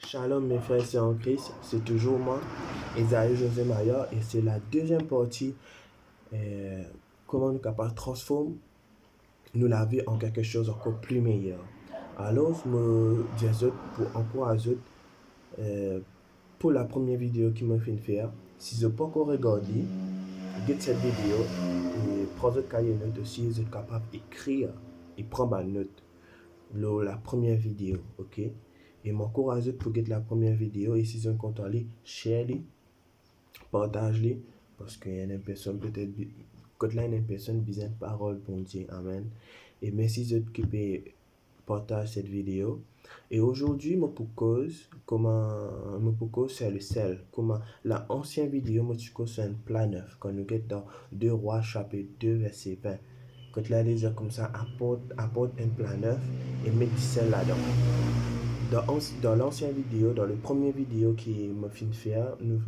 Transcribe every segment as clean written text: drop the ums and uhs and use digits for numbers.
Shalom mes frères et sœurs en Christ, c'est toujours moi, Esaïe José Maillard, et c'est la deuxième partie, comment nous capables de transformer la vie en quelque chose encore plus meilleur. Alors, je me dis pour encourager pour la première vidéo qui m'a fait faire, si je n'ai pas encore regardé, regardez cette vidéo et prenez votre cahier de notes aussi, vous êtes capable d'écrire et prendre ma note. La première vidéo, ok? Et m'encourager pour get la première vidéo et si vous comptez aller, share-les, partage-les, parce qu'il y a une personne peut-être, quand là, il y a une personne besoin de parole pour Dieu, amen. Et merci de qui partage cette vidéo. Et aujourd'hui, je propose c'est le sel. Comment la ancienne vidéo, moi, tu c'est un plat neuf. Quand nous sommes dans 2 Rois, chapitre 2, verset 20. Quand là, les gens comme ça apporte un plat neuf et met du sel là-dedans. Dans l'ancienne vidéo, dans le premier vidéo qui m'a fin faire, nous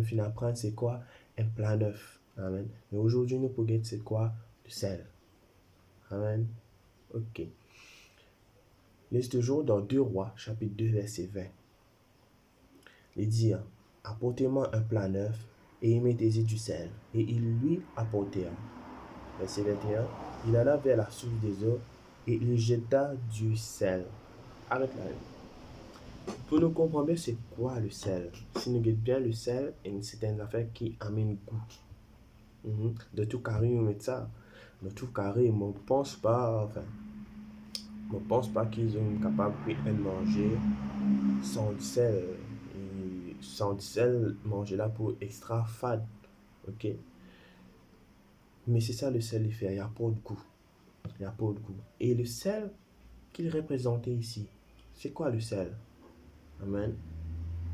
fin apprendre c'est quoi un plat neuf. Amen. Mais aujourd'hui, nous pouvons c'est quoi le sel. Amen. Ok. Laisse toujours dans 2 Rois, chapitre 2, verset 20. Il dit, apportez-moi un plat neuf et y mettez-y du sel. Et ils lui apportèrent. Verset 21. Il alla vers la source des eaux et il jeta du sel. Arrête là. Pour nous comprendre bien, c'est quoi le sel? Si nous guettons bien le sel, c'est une affaire qui amène goût. De tout carré, on met ça. De tout carré, je ne pense pas, qu'ils sont capables de manger sans du sel. Et sans du sel, manger là pour extra fade. Ok? Mais c'est ça le sel, il fait. Il n'y a pas de goût. Il n'y a pas de goût. Et le sel qu'il représentait ici, c'est quoi le sel? Amen.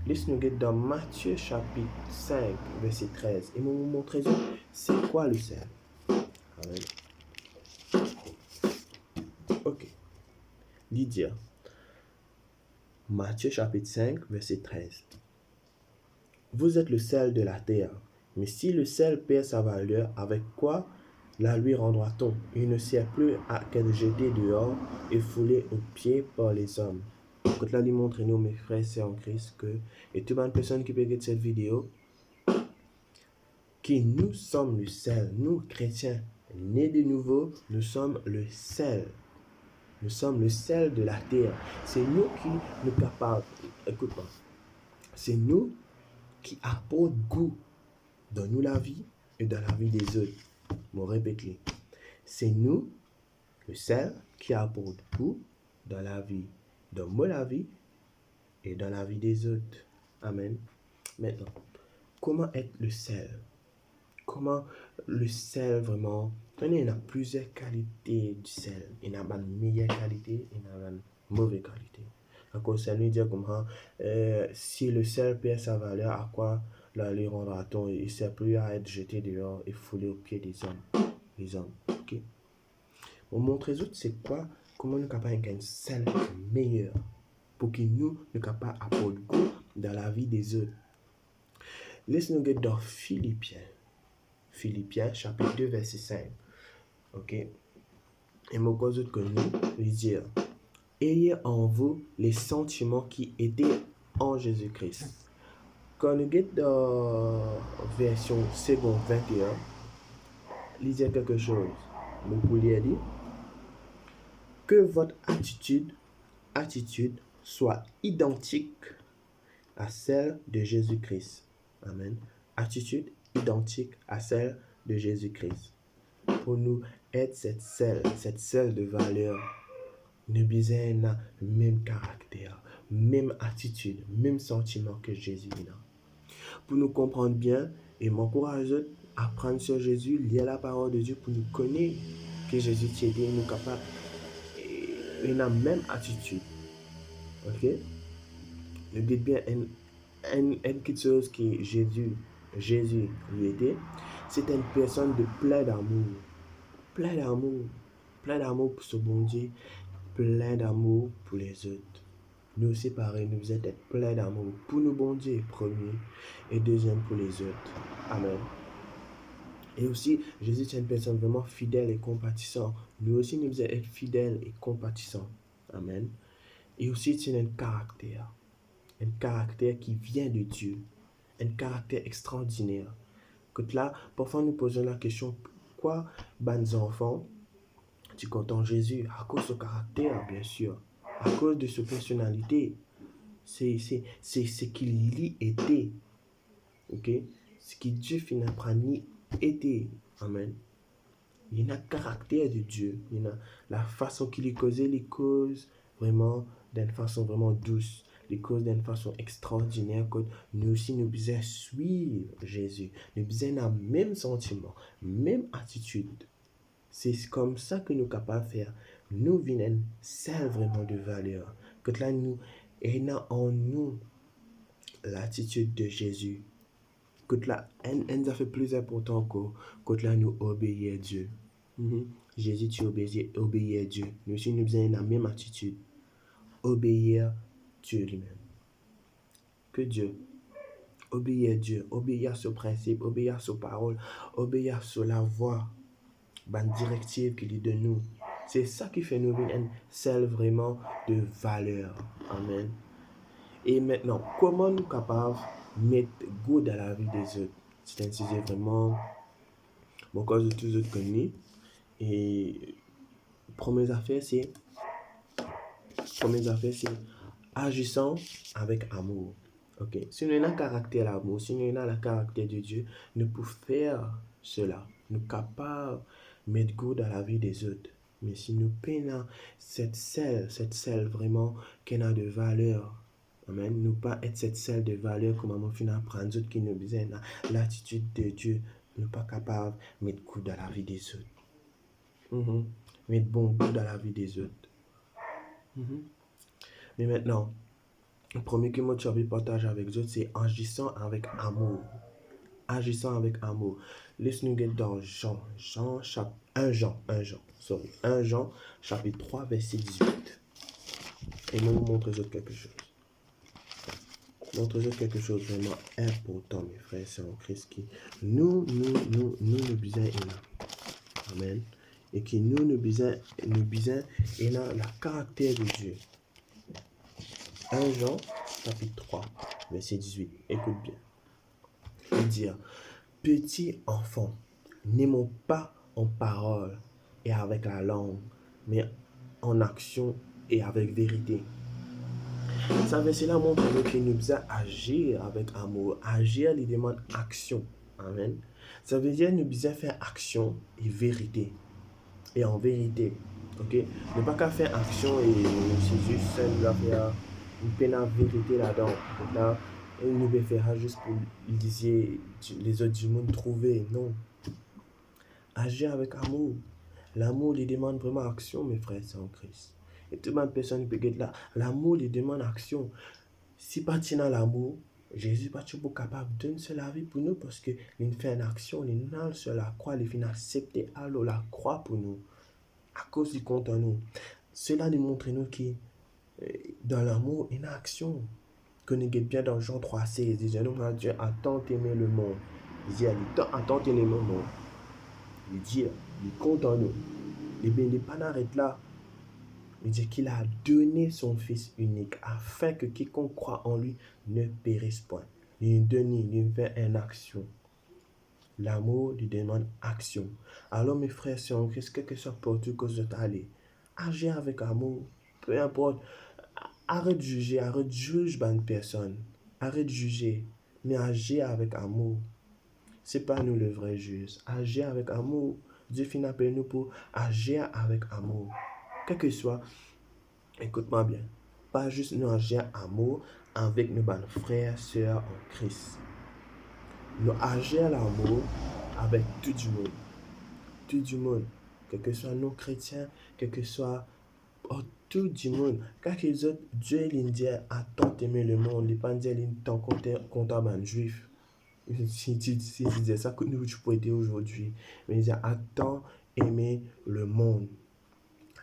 Laisse-nous dans Matthieu chapitre 5, verset 13. Et nous montrer c'est quoi le sel. Amen. Ok. Lydia. Matthieu chapitre 5, verset 13. Vous êtes le sel de la terre. Mais si le sel perd sa valeur, avec quoi la lui rendra-t-on? Il ne sert plus à qu'être jeté dehors et foulé aux pieds par les hommes. Quand là, il montre nous, mes frères et sœurs en Christ, que, et toute bonne personne qui peut regarder cette vidéo, que nous sommes le sel, nous chrétiens, nés de nouveau, nous sommes le sel. Nous sommes le sel de la terre. C'est nous qui nous capables, écoute-moi, c'est nous qui apportons goût dans nous la vie et dans la vie des autres. Je répète, c'est nous, le sel, qui apporte goût dans la vie, dans la vie et dans la vie des autres. Amen. Maintenant, comment être le sel? Comment le sel vraiment? Il y a plusieurs qualités du sel. Il y a une meilleure qualité, il y a une mauvaise qualité. Encore ça nous dit comment si le sel perd sa valeur, à quoi la lui rendra-t-on? Il ne sert plus à être jeté dehors et foulé aux pieds des hommes. Les hommes. Ok? On montre les autres c'est quoi? Comment nous sommes capables d'un sel meilleur pour que nous soyons capables d'apporter goût dans la vie des autres. Laisse-nous regarder dans Philippiens, chapitre 2, verset 5. Ok? Et mon cause que nous, lui dire, ayez en vous les sentiments qui étaient en Jésus-Christ. Quand nous sommes dans la version seconde 21, lisez quelque chose. Nous pouvons dire que votre attitude soit identique à celle de Jésus-Christ. Amen. Attitude identique à celle de Jésus-Christ. Pour nous être cette selle de valeur, nous besoin le même caractère, même attitude, même sentiment que Jésus a. Pour nous comprendre bien et m'encourager à apprendre sur Jésus, lire la parole de Dieu pour nous connaître que Jésus t'aide, nous capable et la même attitude. Ok? Nous dites bien une quelque chose que Jésus lui était, c'est une personne de plein d'amour. Plein d'amour pour ce bon Dieu, plein d'amour pour les autres. Nous aussi, pareil, nous êtes plein d'amour pour nous, bon Dieu, premier, et deuxième pour les autres. Amen. Et aussi, Jésus est une personne vraiment fidèle et compatissante. Nous aussi, nous devons être fidèles et compatissants. Amen. Et aussi, c'est un caractère qui vient de Dieu, un caractère extraordinaire. Que là, parfois nous posons la question, pourquoi les enfants, tu comptes en Jésus, à cause de son caractère, bien sûr, à cause de sa personnalité, c'est ce qu'il y était, ok? Ce qui Dieu finalement ni était, amen. Il y a un caractère de Dieu, il y a la façon qu'il est causé les causes vraiment d'une façon vraiment douce, les causes d'une façon extraordinaire, que nous aussi nous devons suivre Jésus, nous devons avoir le même sentiment, même attitude. C'est comme ça que nous sommes capables de faire. Nous venons celle vraiment de valeur. Que là, nous ayons en nous l'attitude de Jésus. Que là, elle a fait plus important que là, nous obéir à Dieu. Jésus, tu obéis à Dieu. Nous aussi, nous avons la même attitude. Obéir à Dieu lui-même. Que Dieu. Obéir à Dieu. Obéir à ce principe. Obéir à ses paroles. Obéir à la voix. La directive qu'il donne nous. C'est ça qui fait nous une celle vraiment de valeur. Amen. Et maintenant, comment nous sommes capables de mettre goût dans la vie des autres? C'est un sujet vraiment, bon, cause de tous les autres connus. Et première affaire, c'est agissant avec amour. Ok. Si nous avons le caractère d'amour, si nous avons le caractère de Dieu, nous pouvons faire cela. Nous sommes capables de mettre goût dans la vie des autres. Mais si nous peinons cette selle vraiment qui a de valeur, amen, nous pas être cette selle de valeur comme on finit apprendre d'autres qui nous besoin l'attitude de Dieu, nous pas capables de mettre goût dans la vie des autres. Mettre bon goût dans la vie des autres. Mais maintenant, le premier que moi je vais partager avec vous, c'est agissant avec amour. Agissant avec amour. Laisse-nous get dans Jean, sorry, 1 Jean, chapitre 3, verset 18. Et nous montre quelque chose. Montre quelque chose vraiment important, mes frères, c'est en Christ qui nous besoin là. Amen. Et qui nous besoin et là la caractère de Dieu. 1 Jean, chapitre 3, verset 18. Écoute bien. Il dit, petit enfant, n'aimons pas en parole et avec la langue, mais en action et avec vérité. Ça verset-là montre que nous devons agir avec amour. Agir, il demande action. Amen. Ça veut dire que nous devons faire action et vérité. Et en vérité. Ok? Ne pas qu'à faire action et c'est juste ça, nous devons faire une peine en vérité là-dedans. Là, nous devons faire juste pour les autres du monde trouver. Non. Agir avec amour. L'amour, il demande vraiment action, mes frères, c'est en Christ. Et toute ma personne peut être là. L'amour, il demande action. Si pas dans l'amour, Jésus pas toujours capable de donner la vie pour nous parce que il fait une action, il n'a sur la croix, il fait accepter alors la croix pour nous. À cause du compte en nous. Cela nous montre nous que dans l'amour, il y a une action. Que nous sommes bien dans Jean 3,16. Il dit, Dieu a tant aimé le monde. Il dit, il a tant aimé le monde. Il dit, il compte en nous. Et bien, il n'est pas arrêté là. Il dit qu'il a donné son Fils unique afin que quiconque croit en lui ne périsse point. Il donne, il fait une action. L'amour lui demande action. Alors mes frères, si en Christ, quel que soit pour tout que vous êtes allé, agir avec amour. Peu importe. Arrête de juger, arrête de juger une personne. Arrête de juger, mais agir avec amour. C'est pas nous le vrai juge. Agir avec amour. Dieu finit appelle nous pour agir avec amour. Quel que soit, écoute-moi bien, pas juste nous agir amour avec nos frères, sœurs en Christ. Nous agir l'amour avec tout du monde. Tout du monde. Quel que soit nos chrétiens, quel que soit tout du monde. Car les autres, Dieu il dit a tant aimé le monde, il pas dit il tant comptable un juif. Si tu disais ça, que nous tu peux aider aujourd'hui. Mais il dit a tant aimé le monde.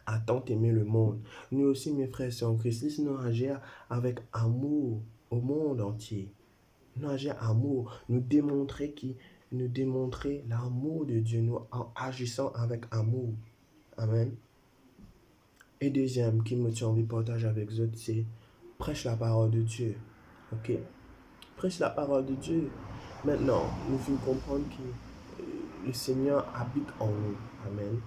A tant aimé le monde. Nous aussi, mes frères et en Christ, nous agir avec amour au monde entier. Nous agir amour, nous démontrer l'amour de Dieu, nous en agissant avec amour. Amen. Et deuxième, qui me tient envie de partager avec vous autres, c'est prêche la parole de Dieu. Ok? Prêche la parole de Dieu. Maintenant, nous devons comprendre que le Seigneur habite en nous. Amen.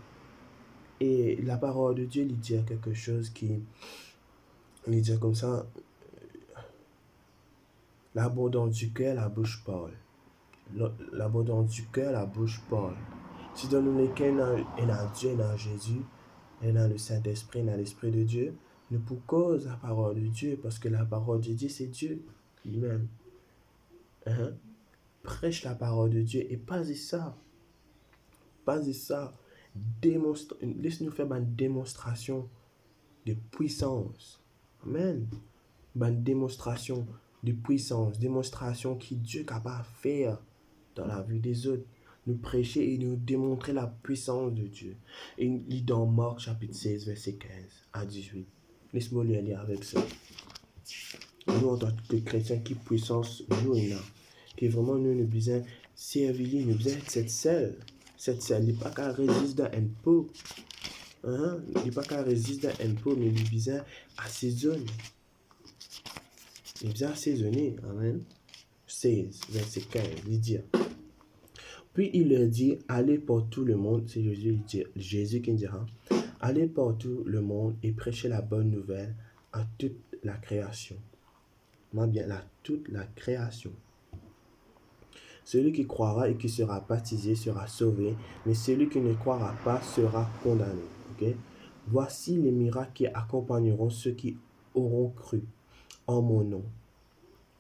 Et la parole de Dieu lui dit quelque chose qui lui dit comme ça, l'abondance du cœur, la bouche parle. L'abondance du cœur, la bouche parle. Si dans nous lesquels il y a Dieu, il y a Jésus, il y a le Saint-Esprit, il y a l'Esprit de Dieu, nous pour cause la parole de Dieu, parce que la parole de Dieu, c'est Dieu lui-même. Hein? Prêche la parole de Dieu et pas ça. Pas ça. Laisse-nous faire une démonstration de puissance. Amen. Une démonstration de puissance, démonstration qui Dieu est capable de faire dans la vie des autres. Nous prêcher et nous démontrer la puissance de Dieu. Et il lit dans Marc chapitre 16, verset 15 à 18. Laisse-moi lire avec ça. Nous, en tant que chrétiens, qui puissance nous et là. Que vraiment nous besoin servir, nous besoin cette selle. Cette selle, il n'est pas qu'à résister dans un pot. Hein? Il n'est pas qu'à résister dans un pot, mais il besoin assaisonner. Il besoin assaisonner. Amen. 16, verset 15, il dit. Puis il leur dit, allez par tout le monde, c'est Jésus qui dira, allez par tout le monde et prêchez la bonne nouvelle à toute la création. Bien, toute la création. Celui qui croira et qui sera baptisé sera sauvé, mais celui qui ne croira pas sera condamné. Okay? Voici les miracles qui accompagneront ceux qui auront cru en mon nom.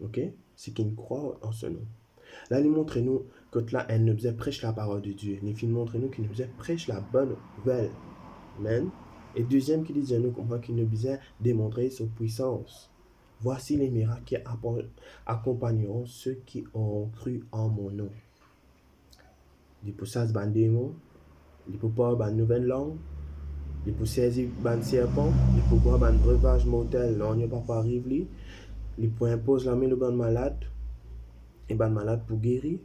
Okay? Ceux qui ne croient en ce nom. Là, il montre-nous que là, elle nous prêche la parole de Dieu. Il montre-nous qu'il nous prêche la bonne nouvelle. Amen. Et deuxième, qui dit, nous comprend qu'il nous démontrer sa puissance. Voici les miracles qui accompagneront ceux qui auront cru en mon nom. Il peut ça se démon, il peut pas une nouvelle langue, il peut saisir un serpent, il peut boire un breuvage mortel, non, il n'y a pas arrivé, il peut imposer la main de malade, et ban malade pour guérir.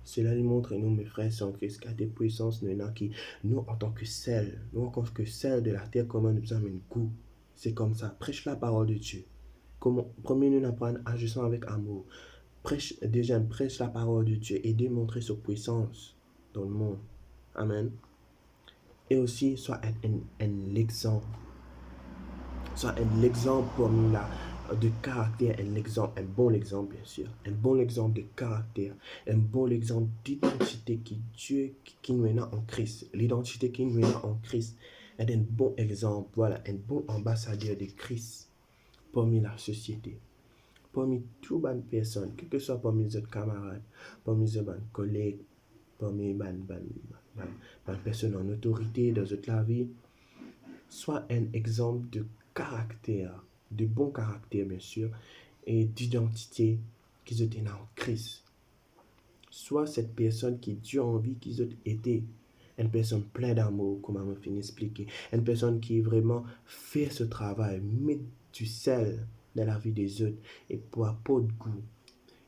Cela nous montre, nous, mes frères, sans Christ, qu'il y a des puissances, nous, en tant que sel, nous, en tant que sel de la terre, comment nous avons un goût. C'est comme ça. Prêche la parole de Dieu. Premier, nous apprendre à agir avec amour. Deuxième, prêche la parole de Dieu et démontrer sa puissance dans le monde. Amen. Et aussi, soit un exemple. Soit un exemple parmi de caractère, un bon exemple, bien sûr. Un bon exemple de caractère. Un bon exemple d'identité qui nous est en Christ. L'identité qui nous est en Christ est un bon exemple. Voilà, un bon ambassadeur de Christ parmi la société, parmi toutes les personnes, quel que soit parmi les autres camarades, parmi les autres collègues, parmi les personnes en autorité dans la vie, soit un exemple de caractère, de bon caractère bien sûr, et d'identité qu'ils ont en Christ. Soit cette personne qui Dieu a envie qu'ils ont été, une personne pleine d'amour, comme on m'a fini d'expliquer, une personne qui vraiment fait ce travail, met du sel dans la vie des autres et pour apporter de goût.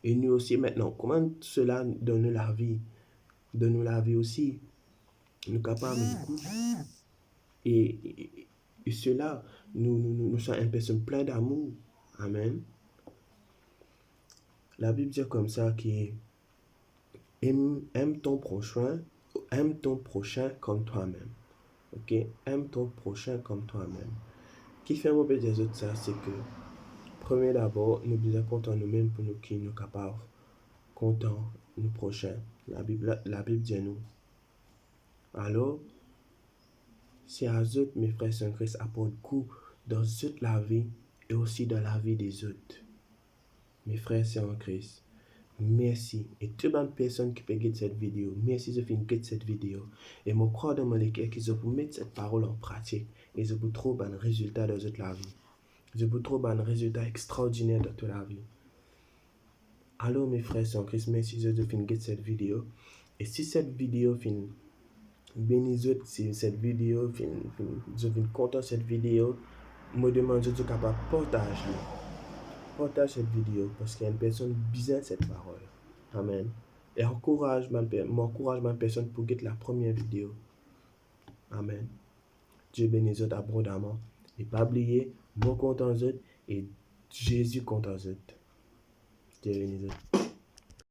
Et nous aussi maintenant, comment cela donne la vie? Donne la vie aussi. Nous capables de goût. Et cela, nous sommes une personne pleine d'amour. Amen. La Bible dit comme ça qui aime ton prochain comme toi-même. Ok? Aime ton prochain comme toi-même. Qui fait mauvais des autres, ça, c'est que, premier d'abord, nous devons compter nous-mêmes pour nous qui nous capables, comptant nous prochains. La Bible dit nous. Alors, c'est à eux, mes frères et Christ, apporte goût dans toute la vie et aussi dans la vie des autres. Mes frères et en Christ, merci. Et toutes les personnes qui peuvent regarder cette vidéo, merci de finir cette vidéo. Et je crois dans mon cœur qu'ils vont mettre cette parole en pratique. Et je vous trouve un résultat dans toute la vie. Je vous trouve un résultat extraordinaire dans toute la vie. Alors mes frères et en Christ, merci de finir cette vidéo. Et si cette vidéo finit, bénis si cette vidéo je suis content de cette vidéo, me demande de capable partage cette vidéo parce qu'il y a une personne besoin de cette parole. Amen. Et m'encourage ma personne pour get la première vidéo. Amen. Dieu bénisse abondamment. Et pas oublier, moi compte en eux et Jésus compte en eux. Dieu bénisse.